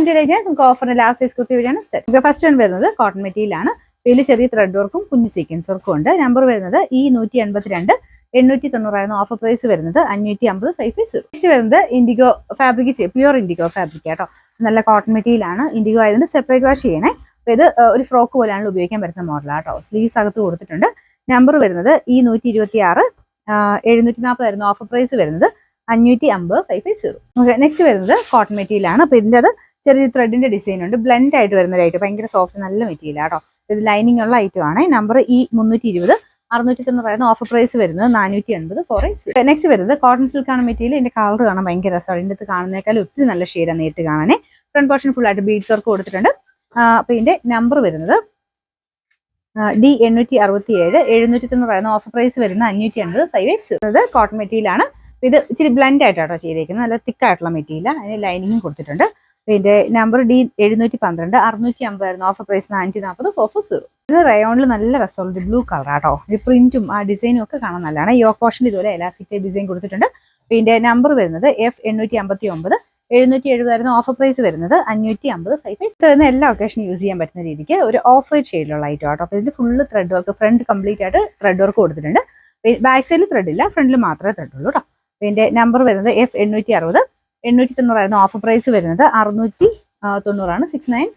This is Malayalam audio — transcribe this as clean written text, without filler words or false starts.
ലിമിറ്റഡ് ഏജൻസ് നമുക്ക് ഓഫറിന് ലാസ്റ്റ് സൈസ് കുർത്തി വഴിയാണ് സ്റ്റാർട്ട്. ഫസ്റ്റ് വൺ വരുന്നത് കോട്ടൺ മെറ്റീരിയലാണ്. ഇതിൽ ചെറിയ ത്രെഡ് വർക്കും കുഞ്ഞു സീക്വൻസ് വർക്കും ഉണ്ട്. നമ്പർ വരുന്നത് E182 890 ഓഫർ പ്രൈസ് വരുന്നത് 550 550. നെക്സ്റ്റ് വരുന്നത് IndiGo fabric, pure IndiGo fabric കേട്ടോ. നല്ല കോട്ടൺ മെറ്റീരിയൽ ആണ്. ഇൻഡിഗോ ആയതുകൊണ്ട് സെപ്പറേറ്റ് വാഷ് ചെയ്യണേ. അപ്പോൾ ഇത് ഒരു ഫ്രോക്ക് പോലെയാണ് ഉപയോഗിക്കാൻ പറ്റുന്ന മോഡലാണ് കേട്ടോ. സ്ലീവ്സ് അകത്ത് കൊടുത്തിട്ടുണ്ട്. നമ്പർ വരുന്നത് E126 740 ഓഫർ പ്രൈസ് വരുന്നത് 550 550. ഓക്കെ, നെക്സ്റ്റ് വരുന്നത് കോട്ടൺ മെറ്റീരിയൽ ആണ്. അപ്പോൾ ഇതിൻ്റെ അത് ചെറിയ ത്രെഡിന്റെ ഡിസൈൻ ഉണ്ട്. ബ്ലെൻഡ് ആയിട്ട് വരുന്ന ഒരു ഐറ്റം, ഭയങ്കര സോഫ്റ്റ് നല്ല മെറ്റീരിയൽ ആട്ടോ. ഇത് ലൈനിങ് ഉള്ള ഐറ്റം ആണ്. നമ്പർ E320 690 ഓഫർ പ്രൈസ് വരുന്നത് 480 4x. നെക്സ്റ്റ് വരുന്നത് കോട്ടൺ സിൽക്ക് ആണ് മെറ്റീരിയൽ. ഇതിന്റെ കളർ കാണാൻ ഭയങ്കര രസമാണ്. ഇതിൻ്റെ അടുത്ത് കാണുന്നേക്കാൾ ഒത്തിരി നല്ല ഷെയ്ഡാണ് നേരിട്ട് കാണാനേ. ഫ്രണ്ട് പോർഷൻ ഫുൾ ആയിട്ട് ബീഡ്സ് വർക്ക് കൊടുത്തിട്ടുണ്ട്. അപ്പോൾ ഇതിന്റെ നമ്പർ വരുന്നത് D867 790 ഓഫർ പ്രൈസ് വരുന്നത് 550 5x. കോട്ടൺ മെറ്റീരിയൽ ആണ്. ഇത് ഇച്ചിരി ബ്ലെൻഡ് ആയിട്ടാട്ടോ ചെയ്തേക്കുന്നത്. നല്ല തിക്ക് ആയിട്ടുള്ള മെറ്റീരിയൽ. അതിന് ലൈനിങ്ങും കൊടുത്തിട്ടുണ്ട്. ഇതിന്റെ നമ്പർ D712 650 ഓഫർ പ്രൈസ് 440 440. ഇത് റയോണിൽ നല്ല രസമുള്ള ബ്ലൂ കളർ ആട്ടോ. ഈ പ്രിന്റും ആ ഡിസൈനും ഒക്കെ കാണാൻ നല്ലതാണ്. യോക്ക് പോർഷനിൽ ഇതുപോലെ എലാസ്റ്റിക് ഡിസൈൻ കൊടുത്തിട്ടുണ്ട്. ഇതിന്റെ നമ്പർ വരുന്നത് F859 770 ഓഫർ പ്രൈസ് വരുന്നത് 550 5x. എല്ലാ ഒക്കേഷനും യൂസ് ചെയ്യാൻ പറ്റുന്ന രീതിക്ക് ഒരു ഓഫ് വൈറ്റ് ഷെയ്ഡിലുള്ള ഐറ്റം ആട്ടോ. അപ്പോൾ ഇതിന്റെ full thread work, front complete ആയിട്ട് ത്രെഡ് വർക്ക് കൊടുത്തിട്ടുണ്ട്. ബാക്ക് സൈഡിൽ ത്രെഡ് ഇല്ല, ഫ്രണ്ടിൽ മാത്രമേ ത്രെഡ് ഉള്ളൂ കേട്ടോ. ഇതിന്റെ നമ്പർ വരുന്നത് F860 890 ഓഫർ പ്രൈസ് വരുന്നത് 690 690